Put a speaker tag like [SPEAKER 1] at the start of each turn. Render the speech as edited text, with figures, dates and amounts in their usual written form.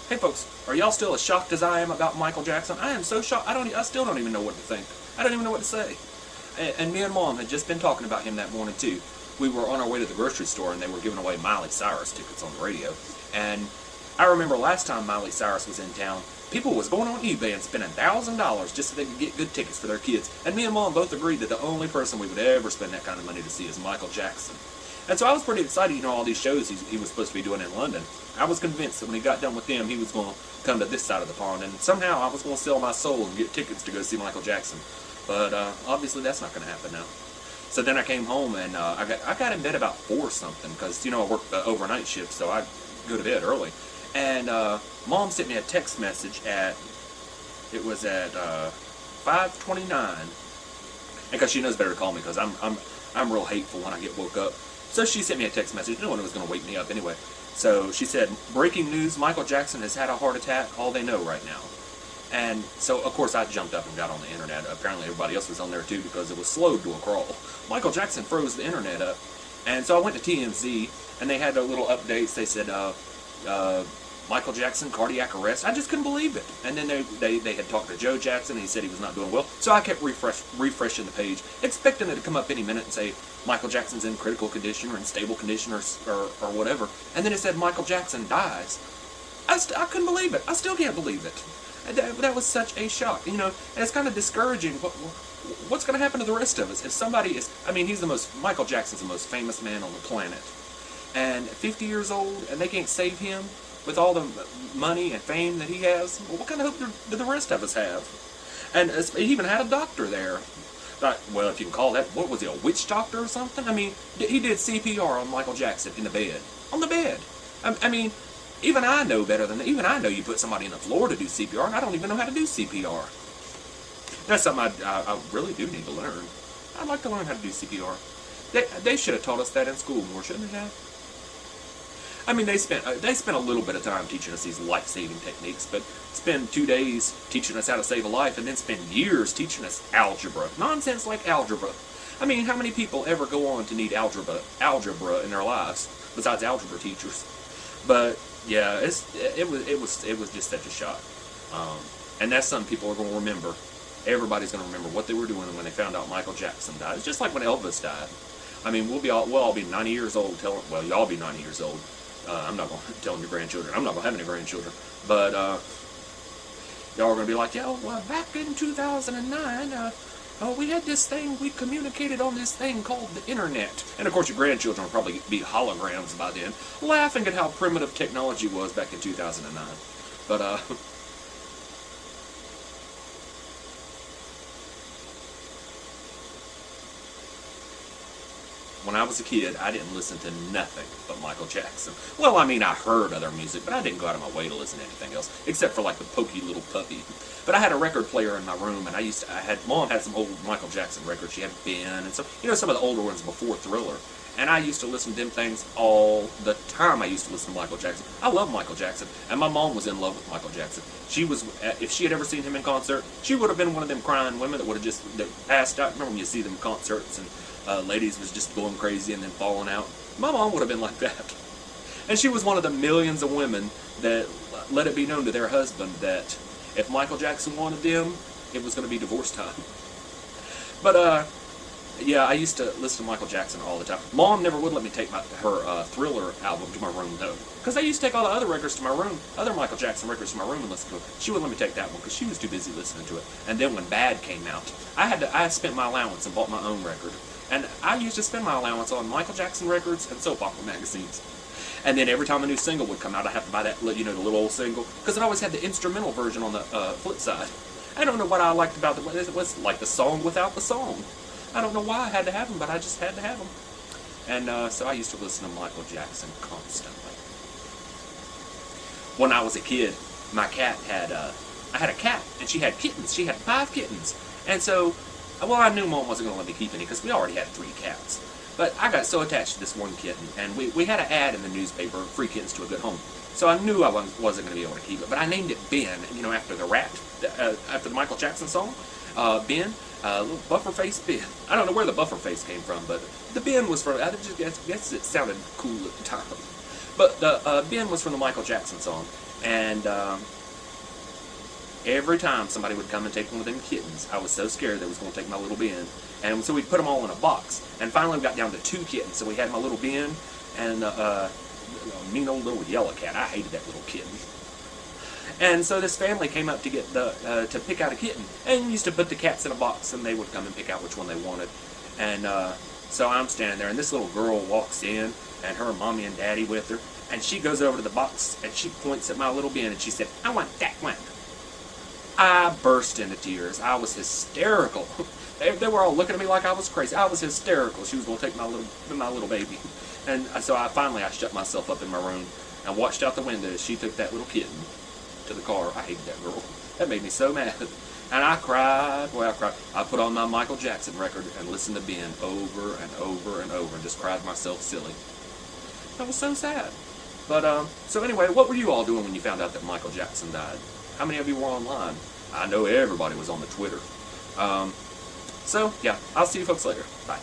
[SPEAKER 1] Hey folks, are y'all still as shocked as I am about Michael Jackson? I am so shocked. I still don't even know what to think. I don't even know what to say. And me and Mom had just been talking about him that morning too. We were on our way to the grocery store and they were giving away Miley Cyrus tickets on the radio. And I remember last time Miley Cyrus was in town, people was going on eBay and spending $1,000 just so they could get good tickets for their kids. And me and Mom both agreed that the only person we would ever spend that kind of money to see is Michael Jackson. And so I was pretty excited, all these shows he was supposed to be doing in London. I was convinced that when he got done with them, he was going to come to this side of the pond, and somehow I was going to sell my soul and get tickets to go see Michael Jackson. But obviously that's not going to happen now. So then I came home, and I got in bed about 4 something, because, I work the overnight shift, so I go to bed early. And Mom sent me a text message it was at 5:29, because she knows better to call me, because I'm real hateful when I get woke up. So she sent me a text message. No one was going to wake me up anyway. So she said, breaking news, Michael Jackson has had a heart attack, all they know right now. And so, of course, I jumped up and got on the internet. Apparently everybody else was on there too because it was slowed to a crawl. Michael Jackson froze the internet up. And so I went to TMZ, and they had their little updates. They said, Michael Jackson, cardiac arrest. I just couldn't believe it. And then they had talked to Joe Jackson, and he said he was not doing well. So I kept refreshing the page, expecting it to come up any minute and say, Michael Jackson's in critical condition or in stable condition or whatever. And then it said Michael Jackson dies. I couldn't believe it. I still can't believe it. That was such a shock, and it's kind of discouraging. What's going to happen to the rest of us? If somebody is, Michael Jackson's the most famous man on the planet. And 50 years old, and they can't save him with all the money and fame that he has. Well, what kind of hope do the rest of us have? And he even had a doctor there. Well, if you can call that, what was he, a witch doctor or something? He did CPR on Michael Jackson in the bed. On the bed. Even I know better than that. Even I know you put somebody on the floor to do CPR, and I don't even know how to do CPR. That's something I really do need to learn. I'd like to learn how to do CPR. They should have taught us that in school more, shouldn't they have? They spent a little bit of time teaching us these life-saving techniques, but spend 2 days teaching us how to save a life, and then spend years teaching us algebra. Nonsense like algebra. How many people ever go on to need algebra in their lives, besides algebra teachers? But yeah, it was just such a shock. And that's something people are going to remember. Everybody's going to remember what they were doing when they found out Michael Jackson died. It's just like when Elvis died. We'll all be 90 years old. Y'all be 90 years old. I'm not going to tell your grandchildren. I'm not going to have any grandchildren. But y'all are going to be like, back in 2009, we had this thing, we communicated on this thing called the internet. And of course your grandchildren will probably be holograms by then, laughing at how primitive technology was back in 2009. But, when I was a kid, I didn't listen to nothing but Michael Jackson. Well, I heard other music, but I didn't go out of my way to listen to anything else, except for like the Pokey Little Puppy. But I had a record player in my room, and Mom had some old Michael Jackson records. She had Ben, and some of the older ones before Thriller. And I used to listen to them things all the time. I used to listen to Michael Jackson. I love Michael Jackson, and my mom was in love with Michael Jackson. If she had ever seen him in concert, she would have been one of them crying women that would have just passed out. Remember when you see them concerts and ladies was just going crazy and then falling out? My mom would have been like that. And she was one of the millions of women that let it be known to their husband that if Michael Jackson wanted them, it was going to be divorce time. But, yeah, I used to listen to Michael Jackson all the time. Mom never would let me take her Thriller album to my room, though. Because I used to take all the other records to my room, other Michael Jackson records to my room and listen to it. She wouldn't let me take that one because she was too busy listening to it. And then when Bad came out, I spent my allowance and bought my own record. And I used to spend my allowance on Michael Jackson records and soap opera magazines. And then every time a new single would come out, I'd have to buy that, the little old single. Because it always had the instrumental version on the flip side. I don't know what I liked about it was like the song without the song. I don't know why I had to have them, but I just had to have them. And so I used to listen to Michael Jackson constantly. When I was a kid, my cat I had a cat, and she had kittens. She had 5 kittens. And so, I knew Mom wasn't going to let me keep any because we already had 3 cats. But I got so attached to this one kitten, and we had an ad in the newspaper, free kittens to a good home. So I knew I wasn't going to be able to keep it. But I named it Ben, after the rat, after the Michael Jackson song. Ben, little buffer-faced Ben. I don't know where the buffer-face came from, but the Ben was from, I just guess it sounded cool at the time. But the Ben was from the Michael Jackson song. And every time somebody would come and take one of them kittens, I was so scared they was going to take my little bin. And so we put them all in a box. And finally we got down to 2 kittens. So we had my little bin and a mean old little yellow cat. I hated that little kitten. And so this family came up to get to pick out a kitten, and used to put the cats in a box, and they would come and pick out which one they wanted. And so I'm standing there, and this little girl walks in, and her mommy and daddy with her, and she goes over to the box, and she points at my little bin, and she said, "I want that one." I burst into tears. I was hysterical. They were all looking at me like I was crazy. I was hysterical. She was going to take my little baby. And so I shut myself up in my room and watched out the window as she took that little kitten to the car. I hated that girl. That made me so mad. And I cried. Boy, I cried. I put on my Michael Jackson record and listened to Ben over and over and over and just cried myself silly. That was so sad. But, so anyway, what were you all doing when you found out that Michael Jackson died? How many of you were online? I know everybody was on the Twitter. So, yeah, I'll see you folks later. Bye.